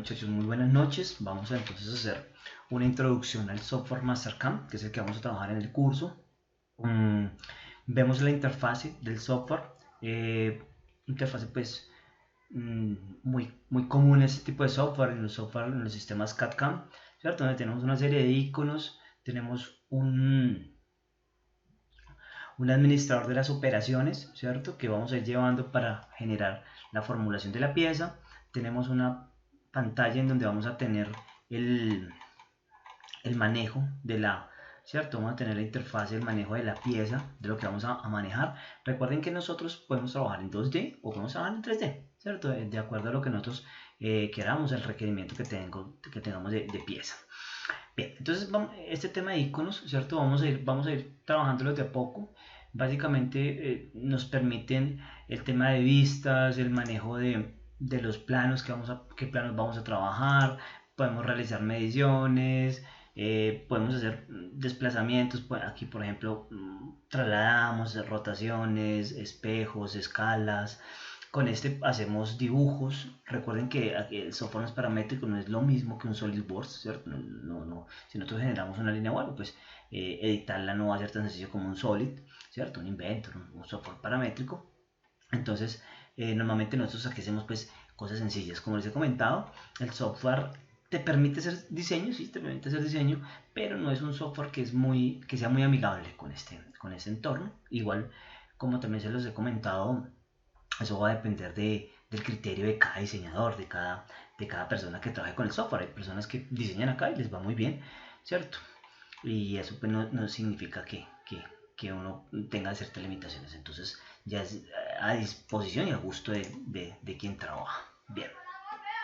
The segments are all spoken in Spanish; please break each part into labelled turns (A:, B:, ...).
A: muchachos, muy buenas noches. Vamos a entonces hacer una introducción al software Mastercam, que es el que vamos a trabajar en el curso. Vemos la interfase del software, interfase pues muy común en este tipo de software, en los sistemas CAD/CAM, ¿cierto? Donde tenemos una serie de iconos, tenemos un administrador de las operaciones, ¿cierto? Que vamos a ir llevando para generar la formulación de la pieza. Tenemos una pantalla en donde vamos a tener el manejo de la, ¿cierto? Vamos a tener la interfaz, el manejo de la pieza, de lo que vamos a manejar. Recuerden que nosotros podemos trabajar en 2D o podemos trabajar en 3D, ¿cierto? De acuerdo a lo que nosotros queramos, el requerimiento que tengamos de pieza. Bien, entonces este tema de iconos, ¿cierto? Vamos a ir trabajándolo de a poco. Básicamente nos permiten el tema de vistas, el manejo de los planos, qué planos vamos a trabajar, podemos realizar mediciones, podemos hacer desplazamientos. Aquí, por ejemplo, trasladamos rotaciones, espejos, escalas. Con este hacemos dibujos. Recuerden que el software no es paramétrico, no es lo mismo que un SolidWorks, ¿cierto? Si nosotros generamos una línea, bueno, pues editarla no va a ser tan sencillo como un Solid, ¿cierto? Un Inventor, un software paramétrico. Entonces, normalmente nosotros aquí hacemos pues cosas sencillas. Como les he comentado, el software te permite hacer diseño, sí, te permite hacer diseño, pero no es un software que sea muy amigable con este entorno. Igual, como también se los he comentado, eso va a depender del criterio de cada diseñador, de cada persona que trabaje con el software. Hay personas que diseñan acá y les va muy bien, ¿cierto? Y eso pues no significa que uno tenga ciertas limitaciones. Entonces ya es a disposición y a gusto de quien trabaja. Bien.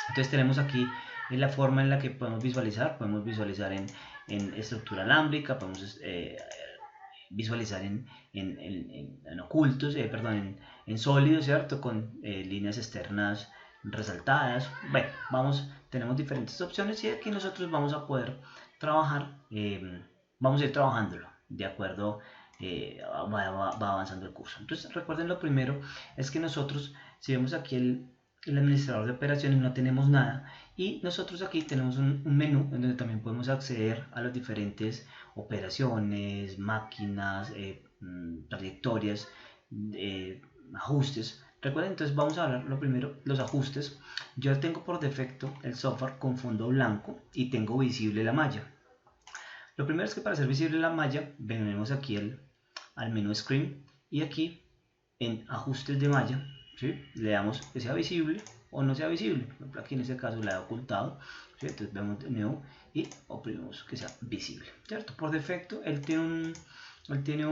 A: Entonces tenemos aquí la forma en la que podemos visualizar en estructura alámbrica, podemos visualizar en ocultos, perdón, en sólidos, ¿cierto? Con líneas externas resaltadas. Bueno, tenemos diferentes opciones y aquí nosotros vamos a poder trabajar, vamos a ir trabajándolo de acuerdo, va avanzando el curso. Entonces recuerden, lo primero es que nosotros, si vemos aquí el administrador de operaciones, no tenemos nada, y nosotros aquí tenemos un menú en donde también podemos acceder a las diferentes operaciones, máquinas, trayectorias, ajustes. Recuerden, entonces vamos a hablar lo primero, los ajustes. Yo tengo por defecto el software con fondo blanco y tengo visible la malla. Lo primero es que para hacer visible la malla, venimos aquí al menú Screen y aquí en ajustes de malla, ¿sí? Le damos que sea visible o no sea visible. Por ejemplo, aquí en este caso la he ocultado, ¿sí? Entonces vemos de nuevo y oprimimos que sea visible, ¿cierto? Por defecto él tiene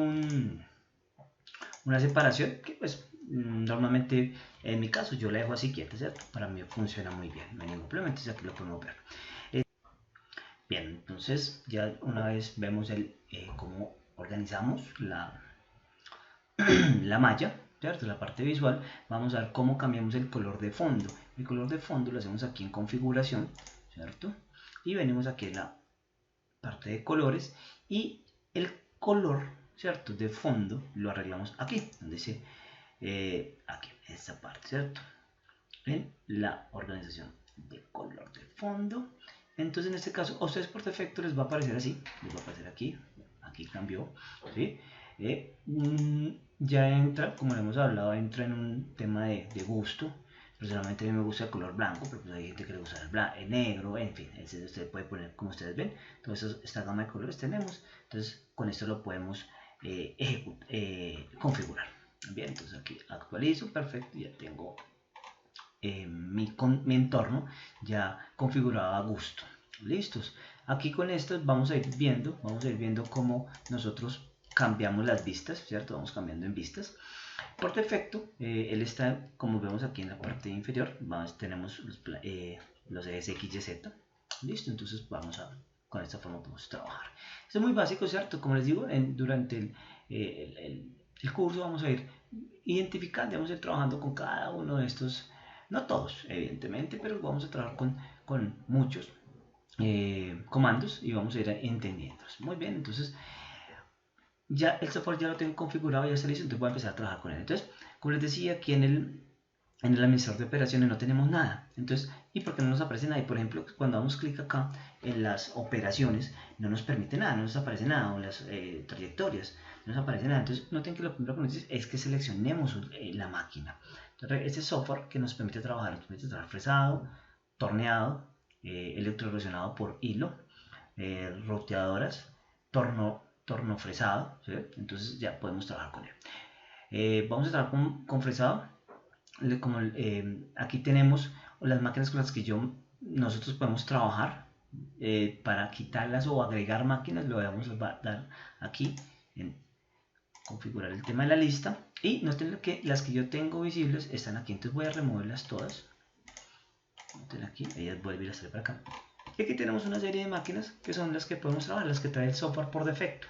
A: una separación que pues normalmente en mi caso yo la dejo así quieta, ¿cierto? Para mí funciona muy bien, no hay ningún problema. Entonces aquí lo podemos ver. Bien, entonces ya una vez vemos cómo organizamos la malla, ¿cierto? La parte visual, vamos a ver cómo cambiamos el color de fondo. El color de fondo lo hacemos aquí en configuración, ¿cierto? Y venimos aquí en la parte de colores y el color, ¿cierto? De fondo lo arreglamos aquí, donde dice, aquí, en esta parte, ¿cierto? En la organización de color de fondo. Entonces en este caso a ustedes por defecto les va a aparecer así, les va a aparecer aquí cambió, ¿sí? Ya entra, como le hemos hablado, entra en un tema de gusto. Personalmente a mí me gusta el color blanco, pero pues hay gente que le gusta el negro, en fin, usted puede poner como ustedes ven. Entonces esta gama de colores tenemos, entonces con esto lo podemos configurar. Bien, entonces aquí actualizo, perfecto, ya tengo mi entorno ya configurado a gusto. Listos. Aquí con esto vamos a ir viendo cómo nosotros cambiamos las vistas, ¿cierto? Vamos cambiando en vistas. Por defecto, él está, como vemos aquí en la parte inferior, tenemos los ejes X, Y, Z. Listo, entonces con esta forma podemos trabajar. Esto es muy básico, ¿cierto? Como les digo, durante el curso vamos a ir identificando, vamos a ir trabajando con cada uno de estos. No todos, evidentemente, pero vamos a trabajar con muchos comandos y vamos a ir entendiéndolos. Muy bien, entonces ya el software ya lo tengo configurado, ya está listo, entonces voy a empezar a trabajar con él. Entonces, como les decía, aquí en en el administrador de operaciones no tenemos nada. Entonces, ¿y por qué no nos aparece nada? Y por ejemplo, cuando damos clic acá en las operaciones, no nos permite nada, no nos aparece nada, o las trayectorias, no nos aparece nada. Entonces, noten que lo primero que nos dice es que seleccionemos la máquina. Entonces, este software que nos permite trabajar fresado, torneado, electroerosionado por hilo, roteadoras, torno fresado, ¿sí? Entonces ya podemos trabajar con él. Vamos a trabajar con fresado. Como aquí tenemos las máquinas con las que nosotros podemos trabajar. Para quitarlas o agregar máquinas lo vamos a dar aquí en configurar el tema de la lista, y noten que las que yo tengo visibles están aquí. Entonces voy a removerlas todas. Noten aquí, ellas vuelven a salir para acá. Y aquí tenemos una serie de máquinas que son las que podemos trabajar, las que trae el software por defecto.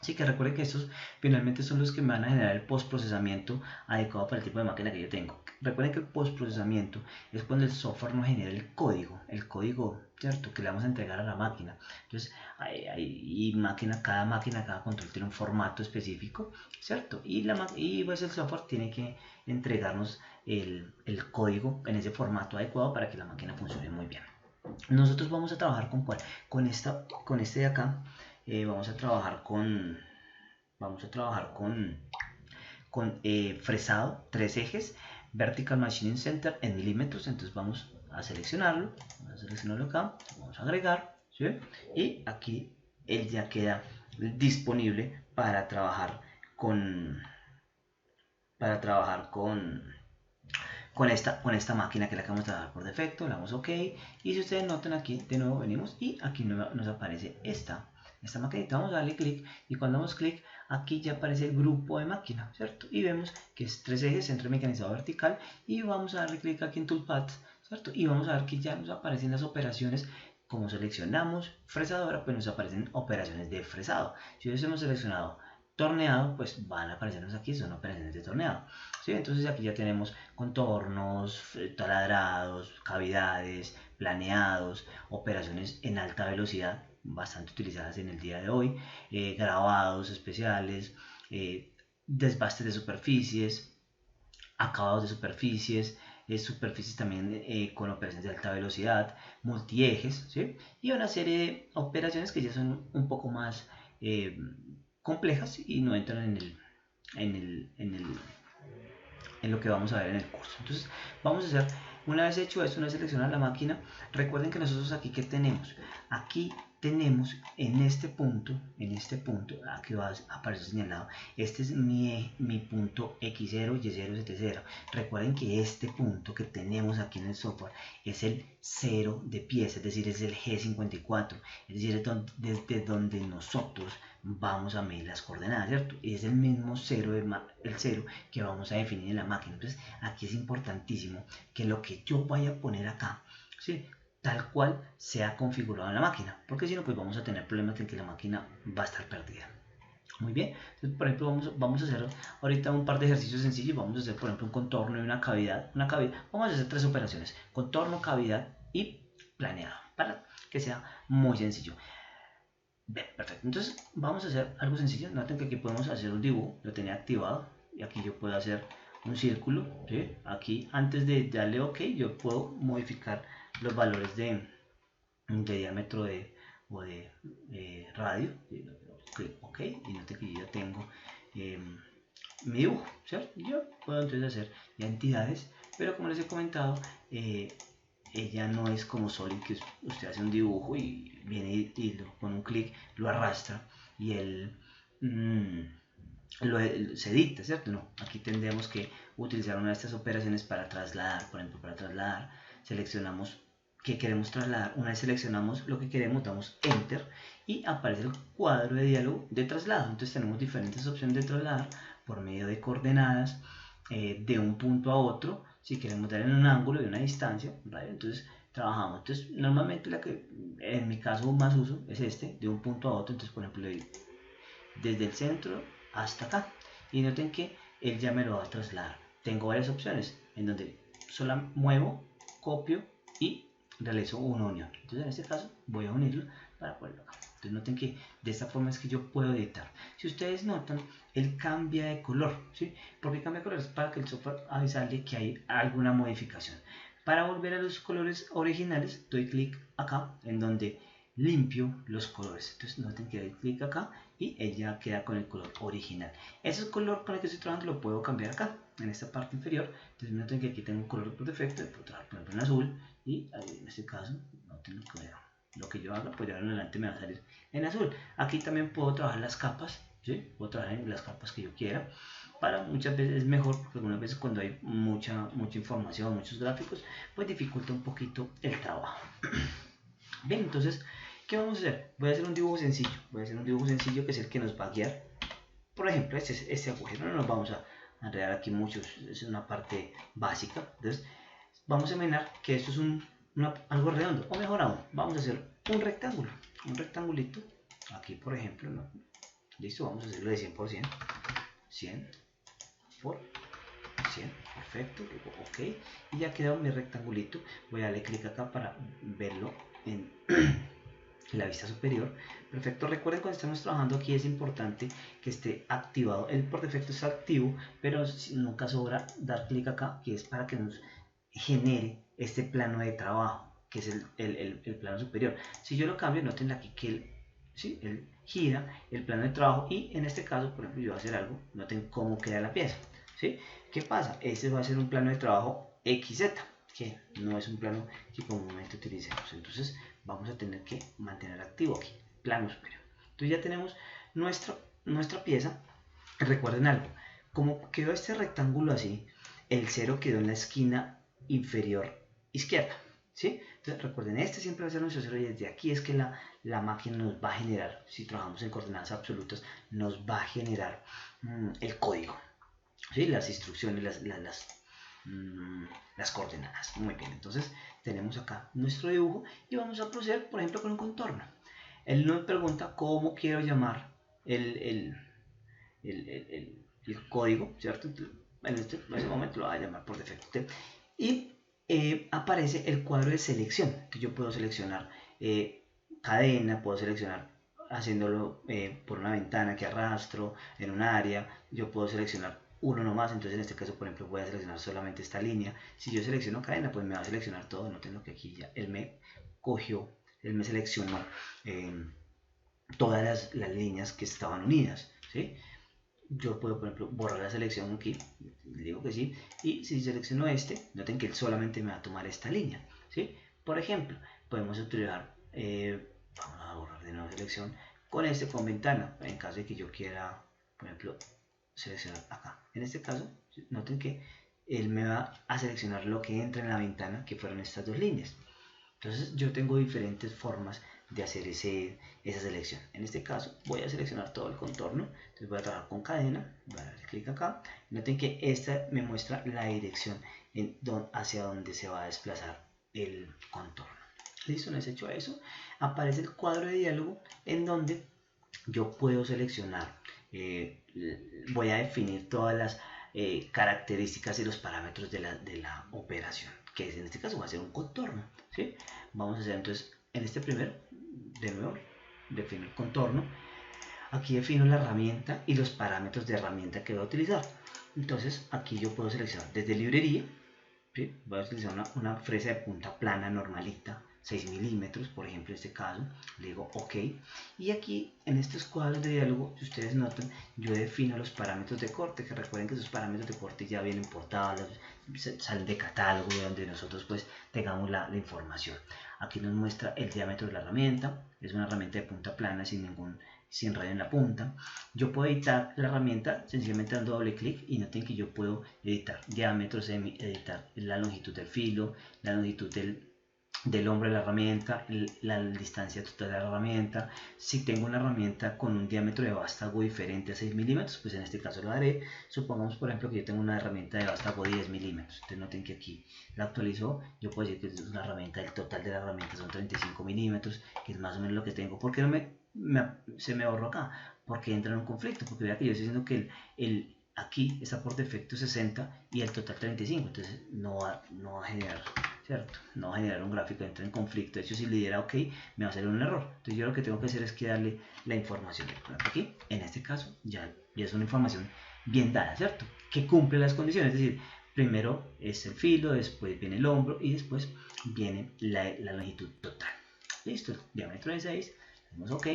A: Así que recuerden que estos finalmente son los que me van a generar el postprocesamiento adecuado para el tipo de máquina que yo tengo. Recuerden que el postprocesamiento es cuando el software nos genera el código, ¿cierto? Que le vamos a entregar a la máquina. Entonces, cada control tiene un formato específico, ¿cierto? Y pues el software tiene que entregarnos el código en ese formato adecuado para que la máquina funcione muy bien. Nosotros vamos a trabajar con cuál, con este de acá. Vamos a trabajar con fresado, 3 ejes, Vertical Machining Center en milímetros. Entonces vamos a seleccionarlo acá, vamos a agregar, ¿sí? Y aquí él ya queda disponible para trabajar con esta máquina que la acabamos de dar por defecto. Le damos OK, y si ustedes notan aquí de nuevo venimos y aquí nos aparece esta maquinita. Vamos a darle clic, y cuando damos clic aquí ya aparece el grupo de máquina, ¿cierto? Y vemos que es 3 ejes, centro mecanizado vertical, y vamos a darle clic aquí en Toolpath, ¿cierto? Y vamos a ver que ya nos aparecen las operaciones. Como seleccionamos fresadora, pues nos aparecen operaciones de fresado. Si hubiésemos seleccionado torneado, pues van a aparecernos aquí, son operaciones de torneado, ¿sí? Entonces aquí ya tenemos contornos, taladrados, cavidades, planeados, operaciones en alta velocidad, bastante utilizadas en el día de hoy, grabados especiales, desbastes de superficies, acabados de superficies, superficies también con operaciones de alta velocidad, multiejes, ¿sí? Y una serie de operaciones que ya son un poco más complejas y no entran en lo que vamos a ver en el curso. Entonces vamos a hacer, una vez hecho esto, una vez seleccionada la máquina, recuerden que nosotros aquí, ¿qué tenemos? Aquí tenemos en este punto, aquí va a aparecer señalado, este es mi punto X0, Y0, Z0. Recuerden que este punto que tenemos aquí en el software es el 0 de pieza, es decir, es el G54, es decir, es desde donde nosotros vamos a medir las coordenadas, ¿cierto? Y es el mismo 0, el 0 que vamos a definir en la máquina. Entonces aquí es importantísimo que lo que yo vaya a poner acá, ¿sí?, tal cual sea configurado en la máquina, porque si no, pues vamos a tener problemas en que la máquina va a estar perdida. Muy bien, entonces por ejemplo vamos a hacer ahorita un par de ejercicios sencillos. Vamos a hacer por ejemplo un contorno y una cavidad, vamos a hacer 3 operaciones: contorno, cavidad y planeado, para que sea muy sencillo. Bien, perfecto. Entonces vamos a hacer algo sencillo. Noten que aquí podemos hacer un dibujo, lo tenía activado, y aquí yo puedo hacer un círculo, ¿sí? Aquí antes de darle OK yo puedo modificar los valores de diámetro o de radio. OK, y noten que yo ya tengo mi dibujo, ¿cierto? Yo puedo entonces hacer ya entidades, pero como les he comentado, ella no es como Solid, que usted hace un dibujo y viene y con un clic lo arrastra y él se dicta, ¿cierto? No, aquí tendremos que utilizar una de estas operaciones para trasladar. Por ejemplo, para trasladar, seleccionamos qué queremos trasladar. Una vez seleccionamos lo que queremos, damos Enter y aparece el cuadro de diálogo de traslado. Entonces tenemos diferentes opciones de trasladar por medio de coordenadas, de un punto a otro. Si queremos dar en un ángulo y una distancia, ¿vale? Entonces trabajamos. Entonces normalmente la que en mi caso más uso es de un punto a otro. Entonces por ejemplo desde el centro hasta acá, y noten que él ya me lo va a trasladar. Tengo varias opciones en donde solo muevo, copio y realizo una unión. Entonces en este caso voy a unirlo para ponerlo acá. Entonces noten que de esta forma es que yo puedo editar. Si ustedes notan, él cambia de color, ¿sí? ¿Por qué cambia de color? Es para que el software avisarle que hay alguna modificación. Para volver a los colores originales, doy clic acá, en donde limpio los colores. Entonces noten que doy clic acá y ella queda con el color original. Ese color con el que estoy trabajando lo puedo cambiar acá, en esta parte inferior. Entonces noten que aquí tengo un color por defecto, puedo trabajar por ejemplo en azul, y en este caso noten lo que yo haga, pues ya en adelante me va a salir en azul. Aquí también puedo trabajar las capas, ¿sí? Puedo trabajar en las capas que yo quiera. Para muchas veces es mejor, porque algunas veces cuando hay mucha información, muchos gráficos, pues dificulta un poquito el trabajo. Bien, entonces, ¿qué vamos a hacer? Voy a hacer un dibujo sencillo. Voy a hacer un dibujo sencillo que es el que nos va a guiar. Por ejemplo, este agujero, no nos vamos a enredar aquí mucho, es una parte básica. Entonces, vamos a imaginar que esto es algo redondo, o mejor aún, vamos a hacer un rectángulo, un rectangulito. Aquí, por ejemplo, ¿no? Listo, vamos a hacerlo de 100%, 100 por 100, perfecto, digo ok, y ya quedó mi rectangulito. Voy a darle clic acá para verlo en la vista superior. Perfecto, recuerden cuando estamos trabajando aquí es importante que esté activado. Él por defecto está activo, pero nunca sobra dar clic acá, que es para que nos genere este plano de trabajo, que es el plano superior. Si yo lo cambio, noten aquí que él gira el plano de trabajo, y en este caso, por ejemplo, yo voy a hacer algo, noten cómo queda la pieza, ¿sí? ¿Qué pasa? Este va a ser un plano de trabajo XZ, que no es un plano que comúnmente utilicemos. Entonces vamos a tener que mantener activo aquí, plano superior. Entonces ya tenemos nuestra pieza. Recuerden algo, como quedó este rectángulo así, el 0 quedó en la esquina inferior izquierda, ¿sí? Entonces recuerden, este siempre va a ser nuestro 0, y desde aquí es que la máquina nos va a generar, si trabajamos en coordenadas absolutas, nos va a generar el código, ¿sí? Las instrucciones, las coordenadas. Muy bien, entonces tenemos acá nuestro dibujo y vamos a proceder, por ejemplo, con un contorno. Él nos pregunta cómo quiero llamar el código, ¿cierto? Entonces, en ese momento lo voy a llamar por defecto. Y aparece el cuadro de selección, que yo puedo seleccionar cadena, puedo seleccionar haciéndolo por una ventana que arrastro en un área. Yo puedo seleccionar uno nomás, entonces en este caso, por ejemplo, voy a seleccionar solamente esta línea. Si yo selecciono cadena, pues me va a seleccionar todo. Noten que aquí ya él me cogió, él me seleccionó todas las líneas que estaban unidas, ¿sí? Yo puedo, por ejemplo, borrar la selección aquí, le digo que sí, y si selecciono noten que él solamente me va a tomar esta línea, ¿sí? Por ejemplo, podemos utilizar, vamos a borrar de nuevo selección, con ventana, en caso de que yo quiera, por ejemplo, seleccionar acá. En este caso, noten que él me va a seleccionar lo que entra en la ventana, que fueron estas dos líneas. Entonces yo tengo diferentes formas de hacer esa selección. En este caso voy a seleccionar todo el contorno. Entonces voy a trabajar con cadena, voy a darle clic acá. Noten que esta me muestra la dirección hacia donde se va a desplazar el contorno. Listo, una vez hecho eso, aparece el cuadro de diálogo en donde yo puedo seleccionar, voy a definir todas las características y los parámetros de la operación, que en este caso va a ser un contorno, ¿sí? Vamos a hacer entonces en este primero, de nuevo, defino el contorno. Aquí defino la herramienta y los parámetros de herramienta que voy a utilizar. Entonces aquí yo puedo seleccionar desde librería, ¿sí? Voy a utilizar una fresa de punta plana normalita, 6 milímetros, por ejemplo, en este caso. Le digo OK. Y aquí en estos cuadros de diálogo, si ustedes notan, yo defino los parámetros de corte, que recuerden que esos parámetros de corte ya vienen importados, salen de catálogo, de donde nosotros pues tengamos la información. Aquí nos muestra el diámetro de la herramienta. Es una herramienta de punta plana sin radio en la punta. Yo puedo editar la herramienta sencillamente dando doble clic, y noten que yo puedo editar diámetros, editar la longitud del filo, la longitud del hombro de la herramienta, la distancia total de la herramienta. Si tengo una herramienta con un diámetro de vástago diferente a 6 milímetros, pues en este caso lo haré. Supongamos, por ejemplo, que yo tengo una herramienta de vástago 10 milímetros. Entonces noten que aquí la actualizó. Yo puedo decir que es una herramienta, el total de la herramienta son 35 milímetros, que es más o menos lo que tengo. ¿Por qué se me ahorró acá? Porque entra en un conflicto, porque vea que yo estoy diciendo que aquí está por defecto 60 y el total 35, entonces no va a generar ¿cierto? No va a generar un gráfico, entra en conflicto. De hecho, si le diera OK, me va a salir un error. Entonces yo lo que tengo que hacer es que darle la información. Por ejemplo, aquí, en este caso, ya es una información bien dada, ¿cierto? Que cumple las condiciones, es decir, primero es el filo, después viene el hombro y después viene la longitud total. Listo, el diámetro de 6, hacemos OK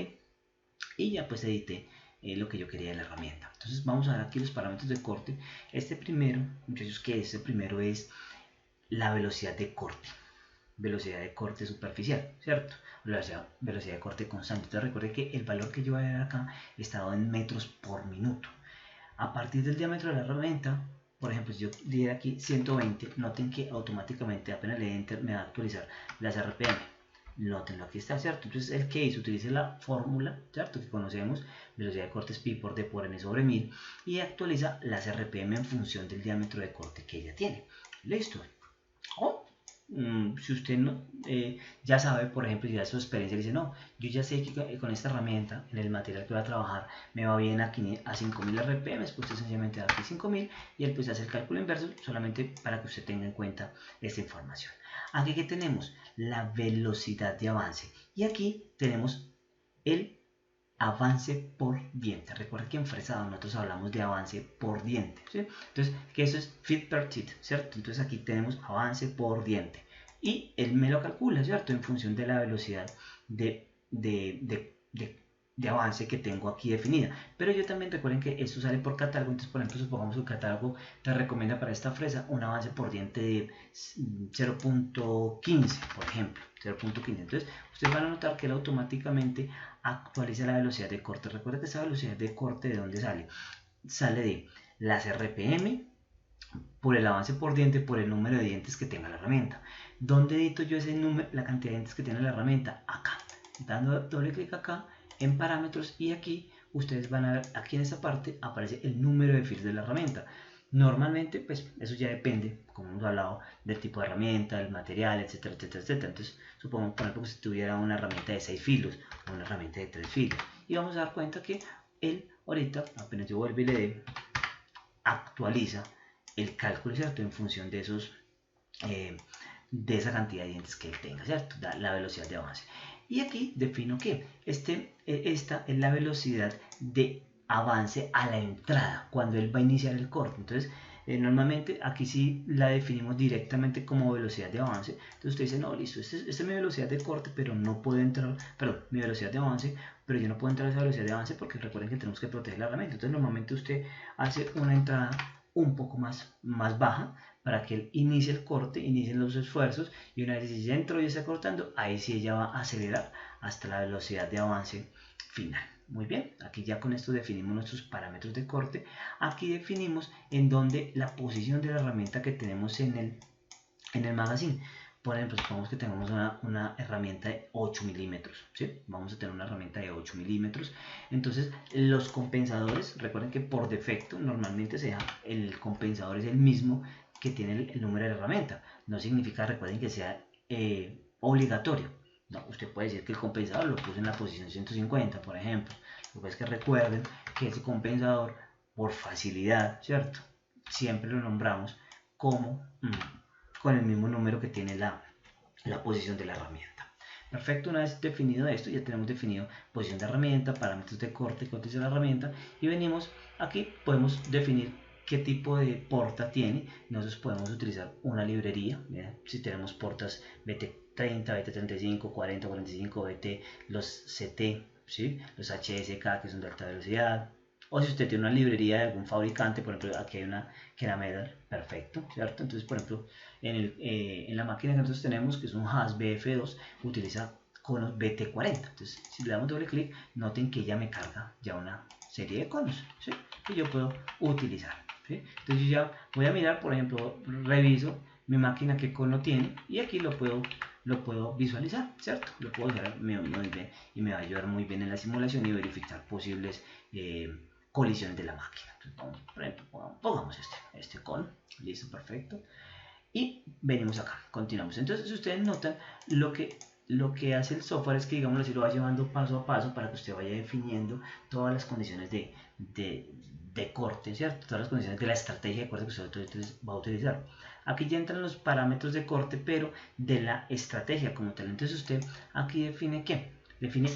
A: y ya pues edité lo que yo quería de la herramienta. Entonces vamos a ver aquí los parámetros de corte. Este primero, muchachos, que este primero es la velocidad de corte superficial, ¿cierto? Velocidad de corte constante. Entonces recuerde que el valor que yo voy a ver acá está dado en metros por minuto. A partir del diámetro de la herramienta, por ejemplo, si yo diera aquí 120, noten que automáticamente apenas le dé enter me va a actualizar las RPM. Notenlo, aquí está, ¿cierto? Entonces el case utilice la fórmula, ¿cierto? Que conocemos, velocidad de corte es pi por d por n sobre 1000, y actualiza las RPM en función del diámetro de corte que ella tiene. Listo. Si usted no, ya sabe, por ejemplo, ya su experiencia dice, no, yo ya sé que con esta herramienta, en el material que voy a trabajar, me va bien a 5000 RPM, pues usted sencillamente da aquí 5000 y él pues hace el cálculo inverso, solamente para que usted tenga en cuenta esta información. Aquí que tenemos la velocidad de avance y aquí tenemos el avance por diente. Recuerda que en fresado nosotros hablamos de avance por diente, ¿sí? Entonces, que eso es feet per teeth, ¿cierto? Entonces aquí tenemos avance por diente y él me lo calcula, ¿cierto? En función de la velocidad de avance que tengo aquí definida. Pero yo también recuerden que esto sale por catálogo. Entonces, por ejemplo, supongamos que el catálogo te recomienda para esta fresa un avance por diente de 0.15, por ejemplo, 0.15. Entonces, ustedes van a notar que él automáticamente actualiza la velocidad de corte. Recuerda que esa velocidad de corte, ¿de dónde sale? Sale de las RPM por el avance por diente, por el número de dientes que tenga la herramienta. ¿Dónde edito yo ese número, la cantidad de dientes que tiene la herramienta? Acá. Dando doble clic acá en parámetros y aquí ustedes van a ver, aquí en esta parte aparece el número de filos de la herramienta. Normalmente, pues eso ya depende, como hemos hablado, del tipo de herramienta, del material, etcétera, etcétera, etcétera. Entonces, supongamos, por ejemplo, que si tuviera una herramienta de 6 filos o una herramienta de 3 filos. Y vamos a dar cuenta que él ahorita, apenas yo vuelvo y le dé, actualiza el cálculo, ¿cierto? En función de esos, de esa cantidad de dientes que él tenga, ¿cierto? Da la velocidad de avance. Y aquí defino que esta es la velocidad de avance a la entrada, cuando él va a iniciar el corte. Entonces, normalmente aquí sí la definimos directamente como velocidad de avance. Entonces usted dice, no, listo, esta es mi velocidad de corte, pero no puedo entrar, perdón, mi velocidad de avance, pero yo no puedo entrar a esa velocidad de avance porque recuerden que tenemos que proteger la herramienta. Entonces normalmente usted hace una entrada un poco más baja para que él inicie el corte, inicie los esfuerzos, y una vez ya entró y está cortando, ahí sí ella va a acelerar hasta la velocidad de avance final. Muy bien, aquí ya con esto definimos nuestros parámetros de corte. Aquí definimos en donde la posición de la herramienta que tenemos en el magazine. Por ejemplo, supongamos que tengamos una herramienta de 8 milímetros, ¿sí? Vamos a tener una herramienta de 8 milímetros. Entonces, los compensadores, recuerden que por defecto, normalmente el compensador es el mismo que tiene el número de la herramienta. No significa, recuerden, que sea obligatorio. No, usted puede decir que el compensador lo puse en la posición 150, por ejemplo. Lo que es que recuerden que ese compensador, por facilidad, ¿cierto? Siempre lo nombramos como con el mismo número que tiene la posición de la herramienta. Perfecto, una vez definido esto, ya tenemos definido posición de herramienta, parámetros de corte, corte de la herramienta, y venimos aquí, podemos definir qué tipo de porta tiene. Nosotros podemos utilizar una librería, ¿bien? Si tenemos portas BT30, BT35, 40, 45, BT, los CT, ¿sí? Los HSK que son de alta velocidad, o si usted tiene una librería de algún fabricante, por ejemplo, aquí hay una que era Medal, perfecto, ¿cierto? Entonces, por ejemplo, en la máquina que nosotros tenemos, que es un Haas BF2, utiliza conos BT40. Entonces, si le damos doble clic, noten que ya me carga ya una serie de conos, ¿sí? Que yo puedo utilizar, ¿sí? Entonces, yo ya voy a mirar, por ejemplo, reviso mi máquina qué cono tiene y aquí lo puedo visualizar, ¿cierto? Lo puedo ver muy bien y me va a ayudar muy bien en la simulación y verificar posibles colisiones de la máquina. Entonces, vamos, por ejemplo, pongamos este cono, listo, perfecto. Y venimos acá, continuamos. Entonces, si ustedes notan, lo que hace el software es que, digamos así, lo va llevando paso a paso para que usted vaya definiendo todas las condiciones de de corte, ¿cierto? Todas las condiciones de la estrategia de corte que usted va a utilizar. Aquí ya entran los parámetros de corte, pero de la estrategia como tal. Entonces usted aquí define ¿qué? Define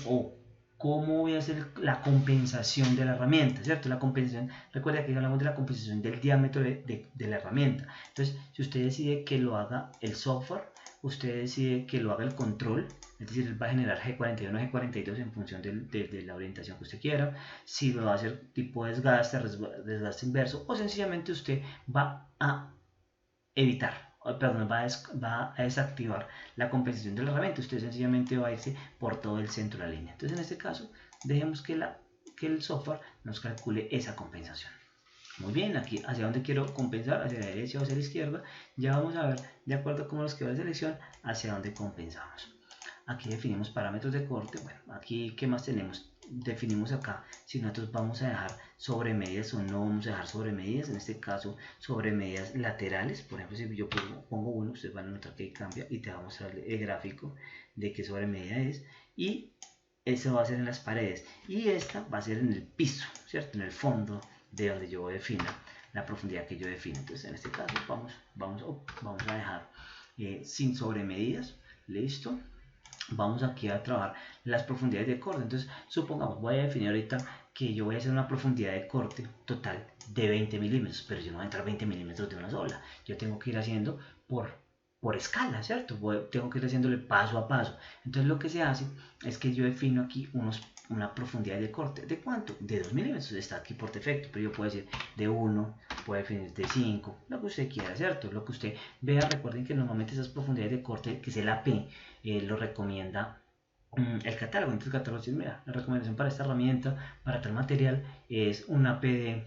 A: cómo voy a hacer la compensación de la herramienta, ¿cierto? La compensación, recuerda que hablamos de la compensación del diámetro de la herramienta. Entonces, si usted decide que lo haga el software, usted decide que lo haga el control, es decir, él va a generar G41 o G42 en función de la orientación que usted quiera, si lo va a hacer tipo desgaste, desgaste inverso, o sencillamente usted va a evitar, perdón, va a desactivar la compensación de la herramienta. Usted sencillamente va a irse por todo el centro de la línea. Entonces, en este caso, dejemos que el software nos calcule esa compensación. Muy bien, aquí hacia dónde quiero compensar, hacia la derecha o hacia la izquierda. Ya vamos a ver, de acuerdo a cómo nos quedó la selección, hacia dónde compensamos. Aquí definimos parámetros de corte. Bueno, aquí, ¿qué más tenemos? Definimos acá si nosotros vamos a dejar sobre medidas o no vamos a dejar sobre medidas. En este caso, sobre medidas laterales. Por ejemplo, si yo pongo 1, ustedes van a notar que ahí cambia y te va a mostrar el gráfico de qué sobre medida es. Y eso va a ser en las paredes. Y esta va a ser en el piso, ¿cierto? En el fondo de donde yo defina la profundidad que yo defino. Entonces, en este caso, vamos a dejar sin sobremedidas. Listo. Vamos aquí a trabajar las profundidades de corte. Entonces, supongamos, voy a definir ahorita que yo voy a hacer una profundidad de corte total de 20 milímetros, pero yo no voy a entrar 20 milímetros de una sola. Yo tengo que ir haciendo por escala, ¿cierto? Tengo que ir haciéndole paso a paso. Entonces, lo que se hace es que yo defino aquí una profundidad de corte. ¿De cuánto? De 2 milímetros. Está aquí por defecto, pero yo puedo decir de 1, puedo definir de 5, lo que usted quiera, ¿cierto? Lo que usted vea. Recuerden que normalmente esas profundidades de corte, que es el AP, lo recomienda el catálogo. Entonces el catálogo dice, mira, la recomendación para esta herramienta, para tal material, es una AP de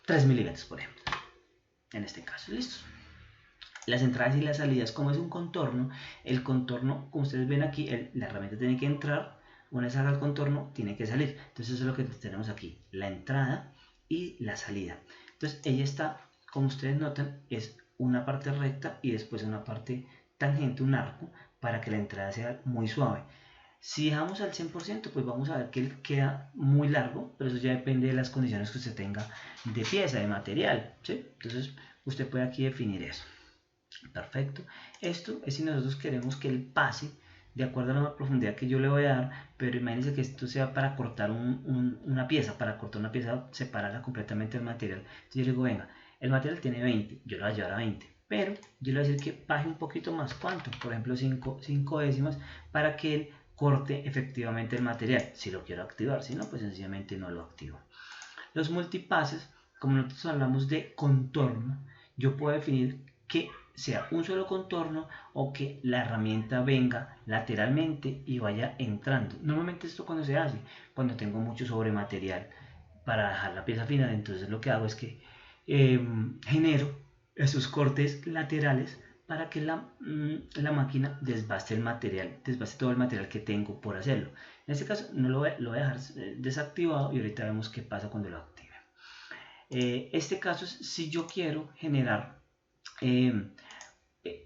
A: 3 milímetros, por ejemplo. En este caso, listo. Las entradas y las salidas, como es un contorno, el contorno, como ustedes ven aquí, la herramienta tiene que entrar, una vez haga el contorno, tiene que salir. Entonces eso es lo que tenemos aquí, la entrada y la salida. Entonces ella está, como ustedes notan, es una parte recta y después una parte tangente, un arco, para que la entrada sea muy suave. Si dejamos al 100%, pues vamos a ver que él queda muy largo, pero eso ya depende de las condiciones que usted tenga de pieza, de material, ¿sí? Entonces usted puede aquí definir eso. Perfecto. Esto es si nosotros queremos que él pase de acuerdo a la profundidad que yo le voy a dar, pero imagínense que esto sea para cortar una pieza, separarla completamente del material. Entonces yo le digo, venga, el material tiene 20, yo lo voy a llevar a 20, pero yo le voy a decir que baje un poquito más. ¿Cuánto? Por ejemplo, 5 décimas para que él corte efectivamente el material, si lo quiero activar. Si no, pues sencillamente no lo activo. Los multipases, como nosotros hablamos de contorno, yo puedo definir que sea un solo contorno o que la herramienta venga lateralmente y vaya entrando. Normalmente esto cuando se hace, cuando tengo mucho sobre material para dejar la pieza final, entonces lo que hago es que genero esos cortes laterales para que la máquina desbaste todo el material que tengo por hacerlo. En este caso no lo voy a dejar desactivado y ahorita vemos qué pasa cuando lo active. Este caso es si yo quiero generar,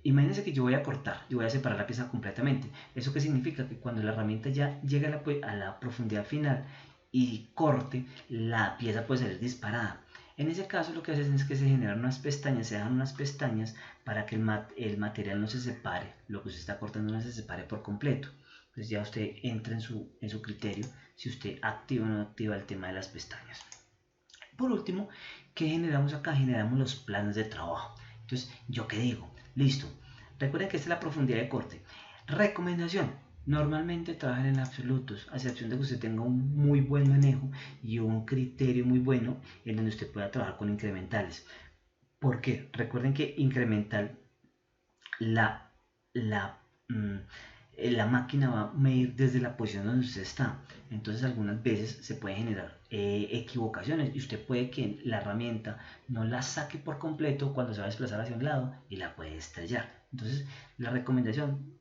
A: imagínense que yo voy a cortar, yo voy a separar la pieza completamente. ¿Eso qué significa? Que cuando la herramienta ya llega a la profundidad final y corte, la pieza puede salir disparada. En ese caso lo que hacen es que se generan unas pestañas, se dejan unas pestañas para que el material no se separe, lo que usted está cortando no se separe por completo. Entonces ya usted entra en su criterio si usted activa o no activa el tema de las pestañas. Por último, ¿qué generamos acá? Generamos los planos de trabajo. Entonces, ¿yo qué digo? Listo. Recuerden que esta es la profundidad de corte. Recomendación. Normalmente trabajen en absolutos, a excepción de que usted tenga un muy buen manejo y un criterio muy bueno en donde usted pueda trabajar con incrementales. ¿Por qué? Recuerden que incremental, la máquina va a medir desde la posición donde usted está. Entonces algunas veces se puede generar equivocaciones y usted puede que la herramienta no la saque por completo cuando se va a desplazar hacia un lado y la puede estrellar. Entonces la recomendación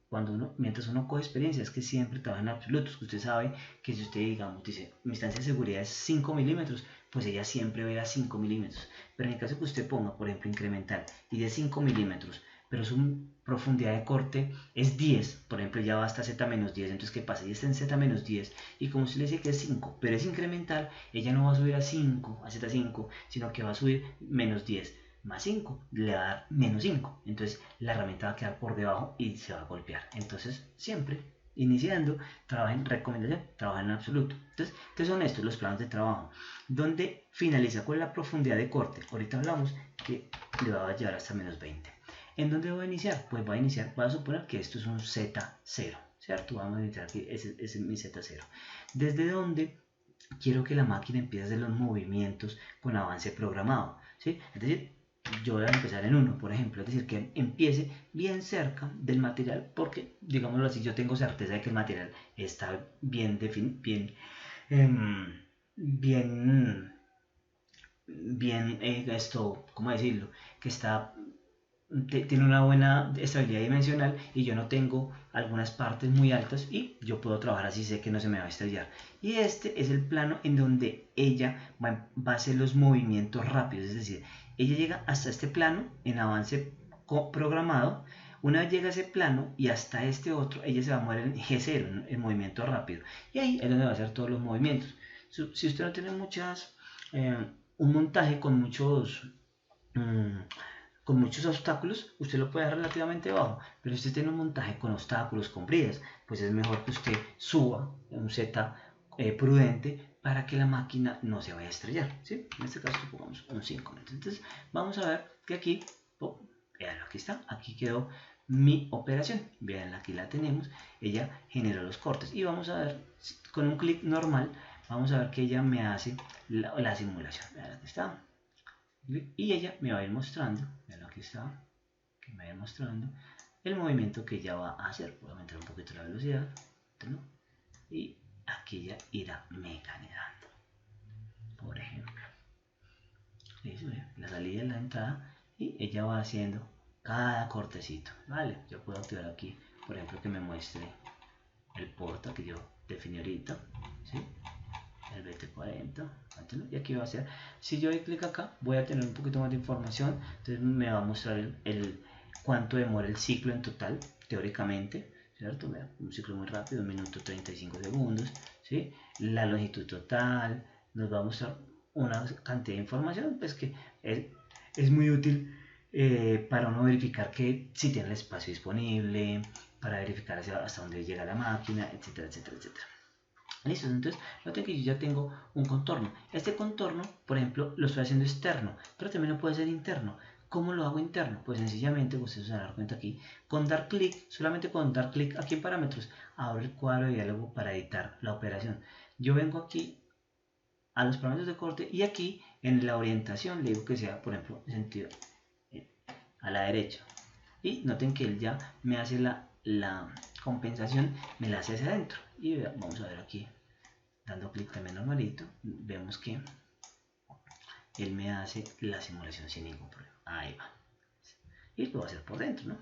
A: mientras uno coge experiencia es que siempre trabaja en absolutos, que usted sabe que si usted digamos dice mi distancia de seguridad es 5 milímetros, pues ella siempre verá 5 milímetros, pero en el caso que usted ponga por ejemplo incremental y de 5 milímetros, pero su profundidad de corte es 10, por ejemplo ya va hasta Z-10, entonces ¿qué pasa? Ya está en Z-10 y como usted le dice que es 5, pero es incremental, ella no va a subir a 5, a Z5, sino que va a subir menos 10 más 5, le va a dar menos 5, entonces la herramienta va a quedar por debajo y se va a golpear. Entonces siempre iniciando, trabaja en recomendación, trabaja en absoluto. Entonces, ¿qué son estos? Los planos de trabajo, donde finaliza con la profundidad de corte. Ahorita hablamos que le va a llevar hasta menos 20. ¿En dónde voy a iniciar? Pues voy a iniciar, voy a suponer que esto es un Z0, ¿cierto? Vamos a iniciar aquí, ese es mi Z0. ¿Desde dónde quiero que la máquina empiece a hacer los movimientos con avance programado? ¿Sí? Es decir, yo voy a empezar en 1, por ejemplo, es decir, que empiece bien cerca del material, porque, digámoslo así, yo tengo certeza de que el material está bien definido, ¿cómo decirlo? Que está tiene una buena estabilidad dimensional y yo no tengo algunas partes muy altas y yo puedo trabajar así, sé que no se me va a estrellar. Y este es el plano en donde ella va a hacer los movimientos rápidos, es decir, ella llega hasta este plano en avance programado. Una vez llega a ese plano y hasta este otro, ella se va a mover en G0, en movimiento rápido. Y ahí es donde va a hacer todos los movimientos. Si usted no tiene un montaje con muchos obstáculos, usted lo puede dar relativamente bajo, pero si usted tiene un montaje con obstáculos, con bridas, pues es mejor que usted suba un Z prudente para que la máquina no se vaya a estrellar, ¿sí? En este caso pongamos un 5. Entonces vamos a ver que aquí, vean, aquí está, aquí quedó mi operación, vean, aquí la tenemos, ella generó los cortes y vamos a ver, con un clic normal, vamos a ver que ella me hace la simulación, vean, aquí está. Y ella me va a ir mostrando, vean, aquí está, que me va a ir mostrando el movimiento que ella va a hacer. Voy a aumentar un poquito la velocidad, ¿no? Y aquí ella irá mecanizando, por ejemplo. Eso, la salida y la entrada, y ella va haciendo cada cortecito, ¿vale? Yo puedo activar aquí, por ejemplo, que me muestre el porta que yo definí ahorita, ¿sí? El BT40, y aquí va a ser, si yo doy clic acá voy a tener un poquito más de información, entonces me va a mostrar cuánto demora el ciclo en total, teóricamente, ¿cierto? Vean, un ciclo muy rápido, 1 minuto 35 segundos, ¿sí? La longitud total, nos va a mostrar una cantidad de información, pues que es muy útil para uno verificar que si tiene el espacio disponible, para verificar hasta dónde llega la máquina, etcétera, etcétera, etcétera. Listo, entonces noten que yo ya tengo un contorno. Este contorno, por ejemplo, lo estoy haciendo externo, pero también lo puede hacer interno. ¿Cómo lo hago interno? Pues sencillamente, ustedes se van a dar cuenta aquí, con dar clic, solamente con dar clic aquí en parámetros, abre el cuadro de diálogo para editar la operación. Yo vengo aquí a los parámetros de corte y aquí en la orientación le digo que sea, por ejemplo, en sentido a la derecha. Y noten que él ya me hace la compensación, me la hace hacia adentro. Y vamos a ver aquí, dando clic también normalito, vemos que él me hace la simulación sin ningún problema. Ahí va. Y lo va a hacer por dentro, ¿no?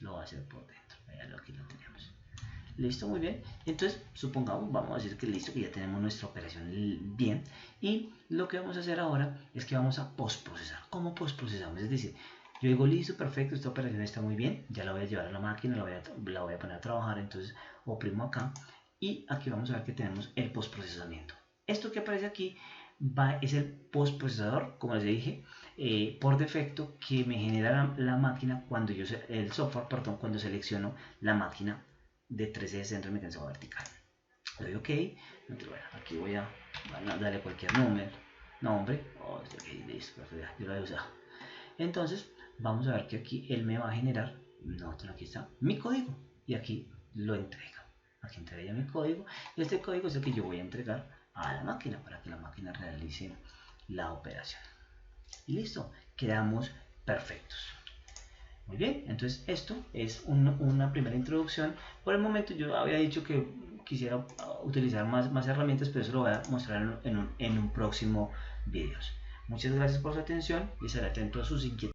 A: Lo va a hacer por dentro. Aquí lo tenemos. Listo, muy bien. Entonces, supongamos, vamos a decir que listo, que ya tenemos nuestra operación bien. Y lo que vamos a hacer ahora es que vamos a postprocesar. ¿Cómo postprocesamos? Es decir, yo digo, listo, perfecto, esta operación está muy bien, ya la voy a llevar a la máquina, la voy a poner a trabajar, entonces oprimo acá y aquí vamos a ver que tenemos el postprocesamiento. Esto que aparece aquí es el postprocesador, como les dije, por defecto que me genera la máquina cuando el software, perdón, cuando selecciono la máquina de 3D centro de mecanizado vertical. Le doy OK, aquí voy a darle cualquier nombre, listo, yo lo he usado. Entonces, vamos a ver que aquí él me va a generar, aquí está, mi código, y aquí lo entrega. Aquí entrega ya mi código, y este código es el que yo voy a entregar a la máquina para que la máquina realice la operación. Y listo, quedamos perfectos. Muy bien, entonces esto es una primera introducción. Por el momento yo había dicho que quisiera utilizar más herramientas, pero eso lo voy a mostrar en un próximo video. Muchas gracias por su atención y estaré atento a sus inquietudes.